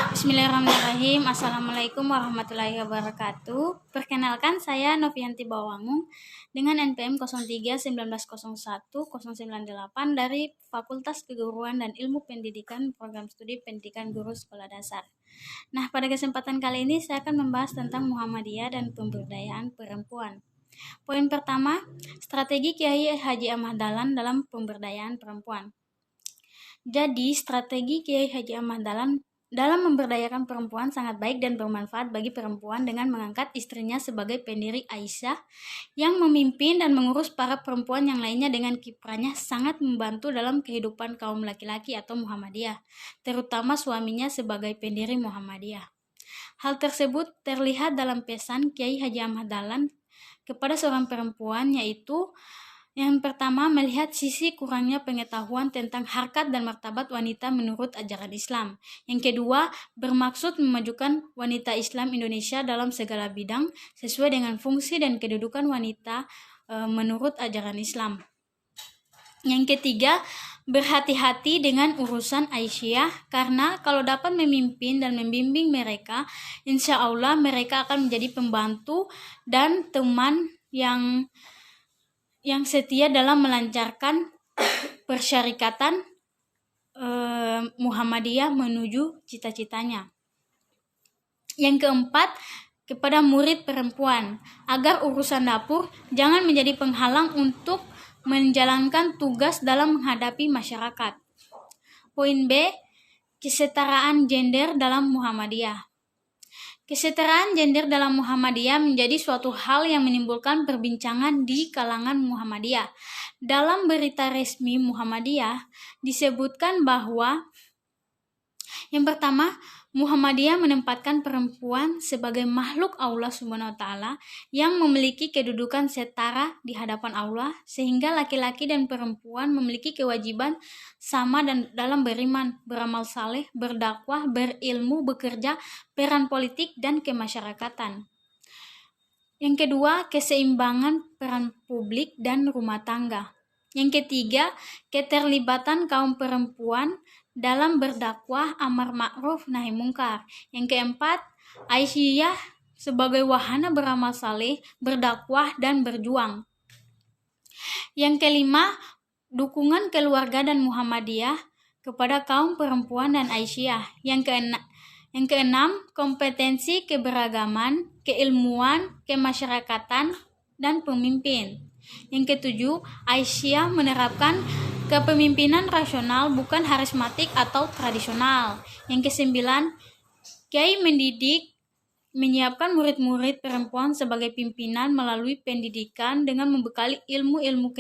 Bismillahirrahmanirrahim. Assalamualaikum warahmatullahi wabarakatuh. Perkenalkan, saya Novianti Bawangung dengan NPM 03 1901 098 dari Fakultas Keguruan dan Ilmu Pendidikan Program Studi Pendidikan Guru Sekolah Dasar. Nah, pada kesempatan kali ini saya akan membahas tentang Muhammadiyah dan pemberdayaan perempuan. Poin pertama, strategi Kiai Haji Ahmad Dahlan dalam pemberdayaan perempuan. Jadi, strategi Kiai Haji Ahmad Dahlan dalam memberdayakan perempuan sangat baik dan bermanfaat bagi perempuan dengan mengangkat istrinya sebagai pendiri Aisyah yang memimpin dan mengurus para perempuan yang lainnya dengan kiprahnya sangat membantu dalam kehidupan kaum laki-laki atau Muhammadiyah, terutama suaminya sebagai pendiri Muhammadiyah. Hal tersebut terlihat dalam pesan Kiai Haji Ahmad Dahlan kepada seorang perempuan, yaitu yang pertama, melihat sisi kurangnya pengetahuan tentang harkat dan martabat wanita menurut ajaran Islam. Yang kedua, bermaksud memajukan wanita Islam Indonesia dalam segala bidang sesuai dengan fungsi dan kedudukan wanita menurut ajaran Islam. Yang ketiga, berhati-hati dengan urusan Aisyah, karena kalau dapat memimpin dan membimbing mereka, insya Allah mereka akan menjadi pembantu dan teman yang setia dalam melancarkan persyarikatan Muhammadiyah menuju cita-citanya. Yang keempat, kepada murid perempuan, agar urusan dapur jangan menjadi penghalang untuk menjalankan tugas dalam menghadapi masyarakat. Poin B, kesetaraan gender dalam Muhammadiyah. Kesetaraan gender dalam Muhammadiyah menjadi suatu hal yang menimbulkan perbincangan di kalangan Muhammadiyah. Dalam berita resmi Muhammadiyah disebutkan bahwa yang pertama, Muhammadiyah menempatkan perempuan sebagai makhluk Allah Subhanahu wa Ta'ala yang memiliki kedudukan setara di hadapan Allah, sehingga laki-laki dan perempuan memiliki kewajiban sama dan dalam beriman, beramal saleh, berdakwah, berilmu, bekerja, peran politik, dan kemasyarakatan. Yang kedua, keseimbangan peran publik dan rumah tangga. Yang ketiga, keterlibatan kaum perempuan dalam berdakwah amar ma'ruf nahi mungkar. Yang keempat, Aisyah sebagai wahana beramal saleh, berdakwah, dan berjuang. Yang kelima, dukungan keluarga dan Muhammadiyah kepada kaum perempuan dan Aisyah. Yang keenam, kompetensi keberagaman, keilmuan, kemasyarakatan, dan pemimpin. Yang ketujuh, Aisyah menerapkan kepemimpinan rasional bukan harismatik atau tradisional. Yang kesembilan, Kiai menyiapkan murid-murid perempuan sebagai pimpinan melalui pendidikan dengan membekali ilmu-ilmu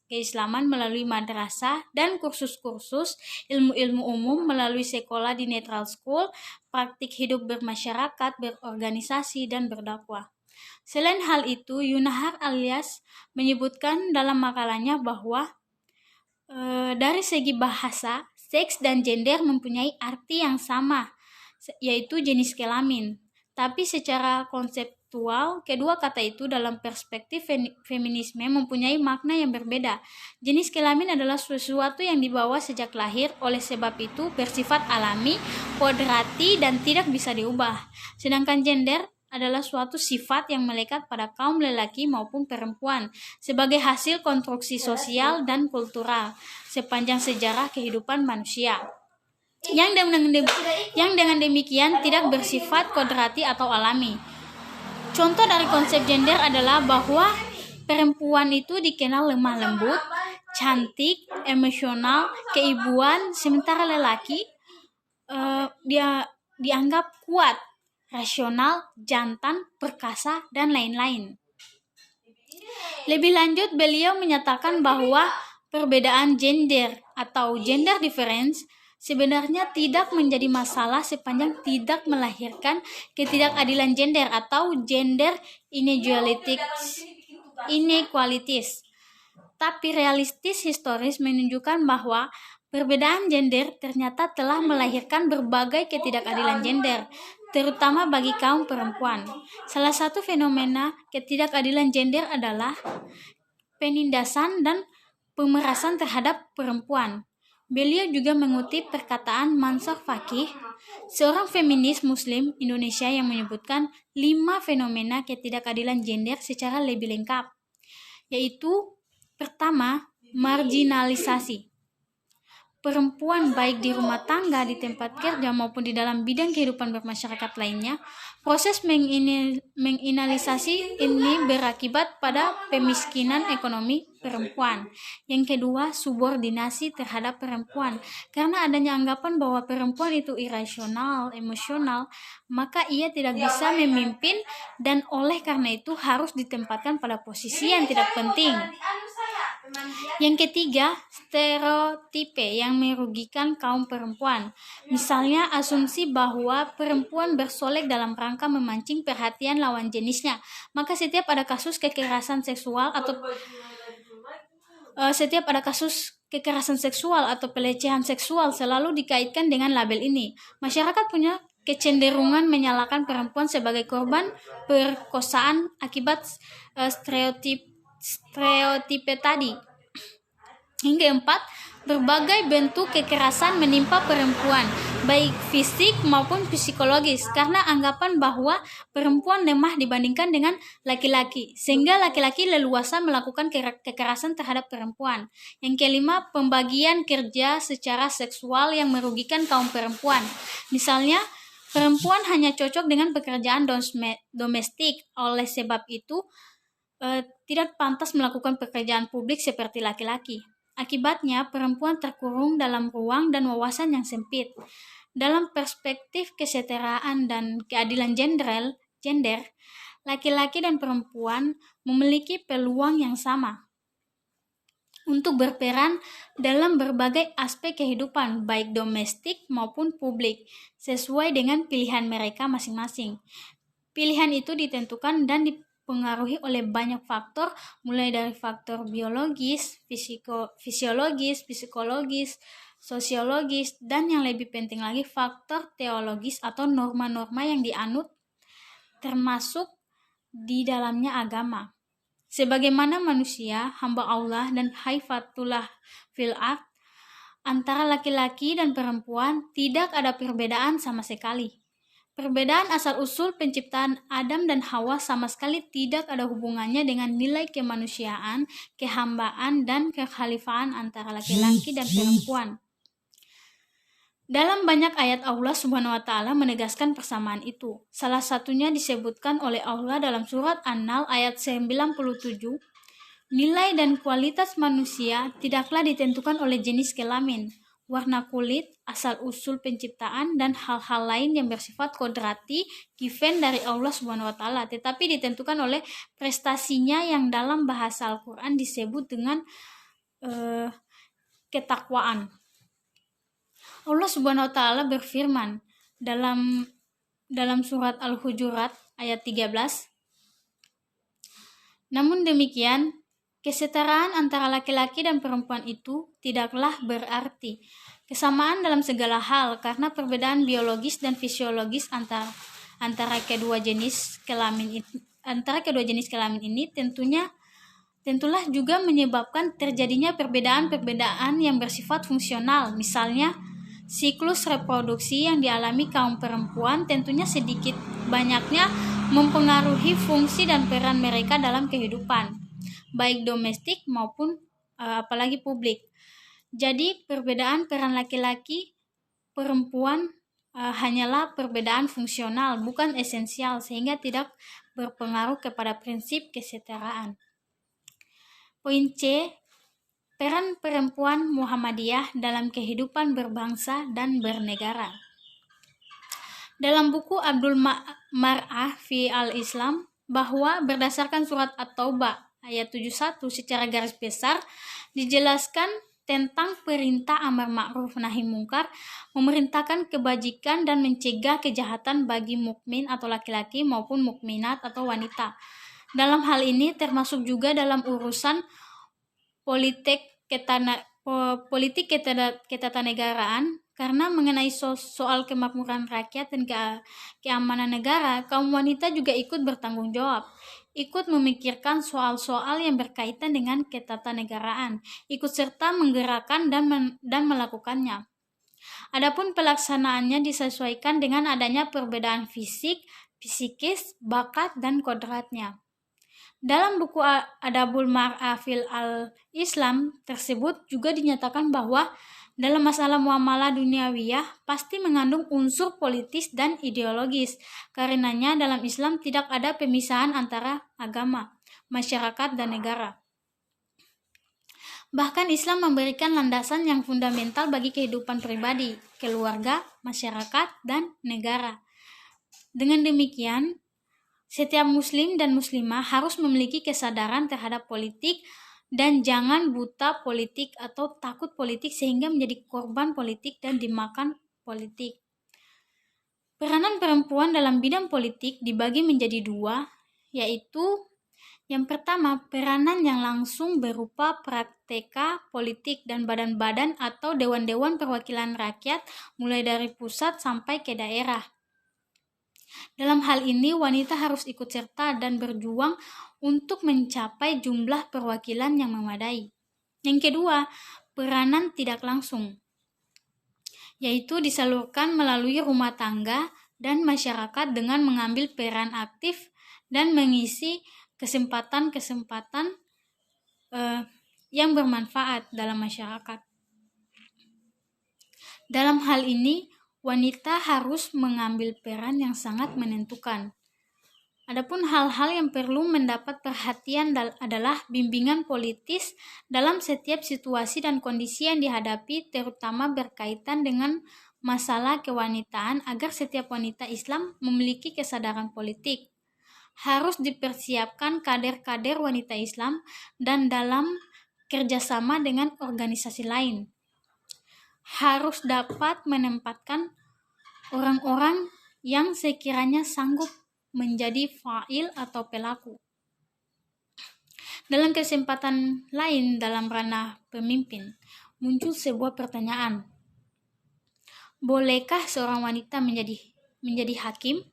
keislaman melalui madrasah dan kursus-kursus ilmu-ilmu umum melalui sekolah di Netral School, praktik hidup bermasyarakat, berorganisasi, dan berdakwah. Selain hal itu, Yunahar alias menyebutkan dalam makalahnya bahwa dari segi bahasa, seks dan gender mempunyai arti yang sama, yaitu jenis kelamin. Tapi secara konseptual, kedua kata itu dalam perspektif feminisme mempunyai makna yang berbeda. Jenis kelamin adalah sesuatu yang dibawa sejak lahir, oleh sebab itu bersifat alami, kodrati, dan tidak bisa diubah. Sedangkan gender adalah suatu sifat yang melekat pada kaum lelaki maupun perempuan sebagai hasil konstruksi sosial dan kultural sepanjang sejarah kehidupan manusia, yang dengan demikian tidak bersifat kodrati atau alami. Contoh dari konsep gender adalah bahwa perempuan itu dikenal lemah lembut, cantik, emosional, keibuan, sementara lelaki dia dianggap kuat, rasional, jantan, perkasa, dan lain-lain. Lebih lanjut, beliau menyatakan bahwa perbedaan gender atau gender difference sebenarnya tidak menjadi masalah sepanjang tidak melahirkan ketidakadilan gender atau gender inequalities. Tapi realistis historis menunjukkan bahwa perbedaan gender ternyata telah melahirkan berbagai ketidakadilan gender, terutama bagi kaum perempuan. Salah satu fenomena ketidakadilan gender adalah penindasan dan pemerasan terhadap perempuan. Beliau juga mengutip perkataan Mansur Fakih Seorang feminis muslim Indonesia yang menyebutkan 5 fenomena ketidakadilan gender secara lebih lengkap, yaitu pertama, marginalisasi. Perempuan baik di rumah tangga, di tempat kerja maupun di dalam bidang kehidupan bermasyarakat lainnya, proses menginalisasi ini berakibat pada pemiskinan ekonomi perempuan. Yang kedua, subordinasi terhadap perempuan. Karena adanya anggapan bahwa perempuan itu irasional, emosional, maka ia tidak bisa memimpin dan oleh karena itu harus ditempatkan pada posisi yang tidak penting. Yang ketiga, stereotipe yang merugikan kaum perempuan. Misalnya asumsi bahwa perempuan bersolek dalam rangka memancing perhatian lawan jenisnya. Maka setiap ada kasus kekerasan seksual atau pelecehan seksual selalu dikaitkan dengan label ini. Masyarakat punya kecenderungan menyalahkan perempuan sebagai korban perkosaan akibat stereotipe tadi. Hingga 4, berbagai bentuk kekerasan menimpa perempuan, baik fisik maupun psikologis, karena anggapan bahwa perempuan lemah dibandingkan dengan laki-laki, sehingga laki-laki leluasa melakukan kekerasan terhadap perempuan. Yang kelima, pembagian kerja secara seksual yang merugikan kaum perempuan. Misalnya, perempuan hanya cocok dengan pekerjaan domestik, oleh sebab itu tidak pantas melakukan pekerjaan publik seperti laki-laki. Akibatnya, perempuan terkurung dalam ruang dan wawasan yang sempit. Dalam perspektif kesetaraan dan keadilan gender, laki-laki dan perempuan memiliki peluang yang sama untuk berperan dalam berbagai aspek kehidupan, baik domestik maupun publik, sesuai dengan pilihan mereka masing-masing. Pilihan itu ditentukan dan dipengaruhi oleh banyak faktor, mulai dari faktor biologis, fisiologis, psikologis, sosiologis, dan yang lebih penting lagi faktor teologis atau norma-norma yang dianut, termasuk di dalamnya agama. Sebagaimana manusia, hamba Allah dan haifatullah fil ard, antara laki-laki dan perempuan tidak ada perbedaan sama sekali. Perbedaan asal-usul penciptaan Adam dan Hawa sama sekali tidak ada hubungannya dengan nilai kemanusiaan, kehambaan, dan kekhalifaan antara laki-laki dan perempuan. Dalam banyak ayat Allah Subhanahu wa taala menegaskan persamaan itu. Salah satunya disebutkan oleh Allah dalam surat An-Nahl ayat 97. Nilai dan kualitas manusia tidaklah ditentukan oleh jenis kelamin, warna kulit, asal-usul penciptaan, dan hal-hal lain yang bersifat kodrati, given dari Allah Subhanahu wa taala, tetapi ditentukan oleh prestasinya yang dalam bahasa Al-Qur'an disebut dengan ketakwaan. Allah Subhanahu wa taala berfirman dalam surat Al-Hujurat ayat 13. Namun demikian, kesetaraan antara laki-laki dan perempuan itu tidaklah berarti kesamaan dalam segala hal, karena perbedaan biologis dan fisiologis antara kedua jenis kelamin ini tentulah juga menyebabkan terjadinya perbedaan-perbedaan yang bersifat fungsional. Misalnya, siklus reproduksi yang dialami kaum perempuan tentunya sedikit banyaknya mempengaruhi fungsi dan peran mereka dalam kehidupan, baik domestik maupun apalagi publik. Jadi perbedaan peran laki-laki perempuan hanyalah perbedaan fungsional, bukan esensial, sehingga tidak berpengaruh kepada prinsip kesetaraan. Poin C, peran perempuan Muhammadiyah dalam kehidupan berbangsa dan bernegara. Dalam buku Abdul Mar'ah fi al-Islam, bahwa berdasarkan surat At-Taubah ayat 71 secara garis besar dijelaskan tentang perintah amar ma'ruf nahi mungkar, memerintahkan kebajikan dan mencegah kejahatan bagi mukmin atau laki-laki maupun mukminat atau wanita. Dalam hal ini termasuk juga dalam urusan politik ketatanegaraan, karena mengenai soal kemakmuran rakyat dan keamanan negara, kaum wanita juga ikut bertanggung jawab, ikut memikirkan soal-soal yang berkaitan dengan ketatanegaraan, ikut serta menggerakkan dan melakukannya. Adapun pelaksanaannya disesuaikan dengan adanya perbedaan fisik, psikis, bakat, dan kodratnya. Dalam buku Adabul Mar'a fil al-Islam tersebut juga dinyatakan bahwa dalam masalah muamalah duniawiyah pasti mengandung unsur politis dan ideologis. Karenanya dalam Islam tidak ada pemisahan antara agama, masyarakat, dan negara. Bahkan Islam memberikan landasan yang fundamental bagi kehidupan pribadi, keluarga, masyarakat, dan negara. Dengan demikian, setiap muslim dan muslimah harus memiliki kesadaran terhadap politik dan jangan buta politik atau takut politik sehingga menjadi korban politik dan dimakan politik. Peranan perempuan dalam bidang politik dibagi menjadi dua, yaitu yang pertama, peranan yang langsung berupa prakteka politik dan badan-badan atau dewan-dewan perwakilan rakyat mulai dari pusat sampai ke daerah. Dalam hal ini, wanita harus ikut serta dan berjuang untuk mencapai jumlah perwakilan yang memadai. Yang kedua, peranan tidak langsung, yaitu disalurkan melalui rumah tangga dan masyarakat dengan mengambil peran aktif dan mengisi kesempatan-kesempatan yang bermanfaat dalam masyarakat. Dalam hal ini, wanita harus mengambil peran yang sangat menentukan. Adapun hal-hal yang perlu mendapat perhatian adalah bimbingan politis dalam setiap situasi dan kondisi yang dihadapi, terutama berkaitan dengan masalah kewanitaan agar setiap wanita Islam memiliki kesadaran politik. Harus dipersiapkan kader-kader wanita Islam dan dalam kerjasama dengan organisasi lain. Harus dapat menempatkan orang-orang yang sekiranya sanggup menjadi fa'il atau pelaku. Dalam kesempatan lain dalam ranah pemimpin, muncul sebuah pertanyaan. Bolehkah seorang wanita menjadi hakim?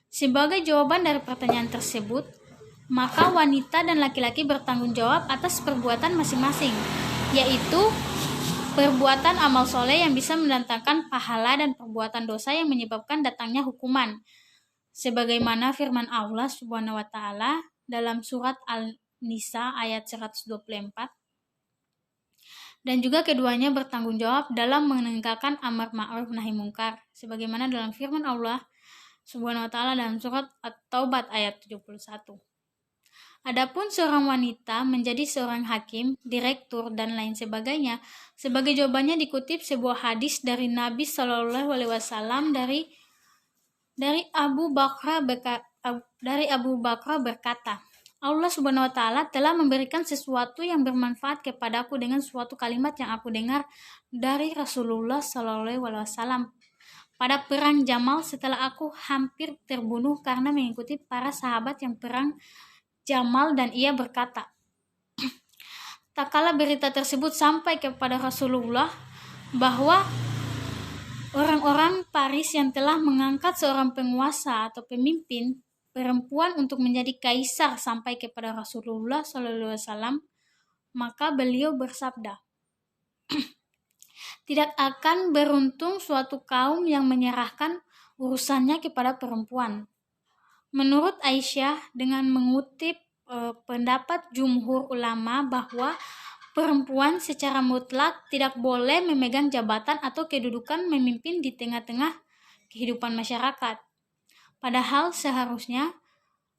Sebagai jawaban dari pertanyaan tersebut, maka wanita dan laki-laki bertanggung jawab atas perbuatan masing-masing, yaitu perbuatan amal soleh yang bisa mendatangkan pahala dan perbuatan dosa yang menyebabkan datangnya hukuman. Sebagaimana firman Allah Subhanahu wa taala dalam surat Al-Nisa ayat 124. Dan juga keduanya bertanggung jawab dalam menegakkan amar ma'ruf nahi mungkar, sebagaimana dalam firman Allah Subhanahu wa taala dalam surat At-Taubah ayat 71. Adapun seorang wanita menjadi seorang hakim, direktur, dan lain sebagainya, sebagai jawabannya dikutip sebuah hadis dari Nabi Shallallahu Alaihi Wasallam dari Abu Bakar berkata, Allah Subhanahu wa taala telah memberikan sesuatu yang bermanfaat kepadaku dengan suatu kalimat yang aku dengar dari Rasulullah Shallallahu Alaihi Wasallam pada perang Jamal setelah aku hampir terbunuh karena mengikuti para sahabat yang perang Jamal, dan ia berkata, tak kala berita tersebut sampai kepada Rasulullah bahwa orang-orang Paris yang telah mengangkat seorang penguasa atau pemimpin perempuan untuk menjadi kaisar sampai kepada Rasulullah SAW, maka beliau bersabda, tidak akan beruntung suatu kaum yang menyerahkan urusannya kepada perempuan. Menurut Aisyah, dengan mengutip pendapat jumhur ulama bahwa perempuan secara mutlak tidak boleh memegang jabatan atau kedudukan memimpin di tengah-tengah kehidupan masyarakat. Padahal seharusnya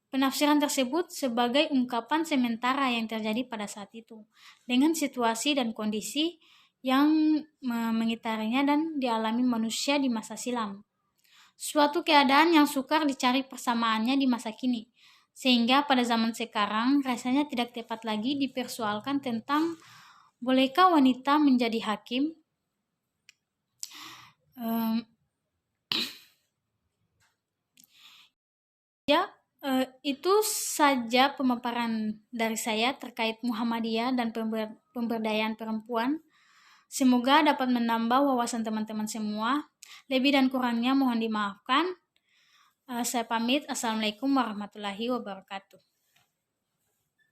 penafsiran tersebut sebagai ungkapan sementara yang terjadi pada saat itu, dengan situasi dan kondisi yang mengitarinya dan dialami manusia di masa silam. Suatu keadaan yang sukar dicari persamaannya di masa kini, sehingga pada zaman sekarang rasanya tidak tepat lagi dipersoalkan tentang bolehkah wanita menjadi hakim. Itu saja pemaparan dari saya terkait Muhammadiyah dan pemberdayaan perempuan. Semoga dapat menambah wawasan teman-teman semua. Lebih dan kurangnya mohon dimaafkan. Saya pamit. Assalamualaikum warahmatullahi wabarakatuh.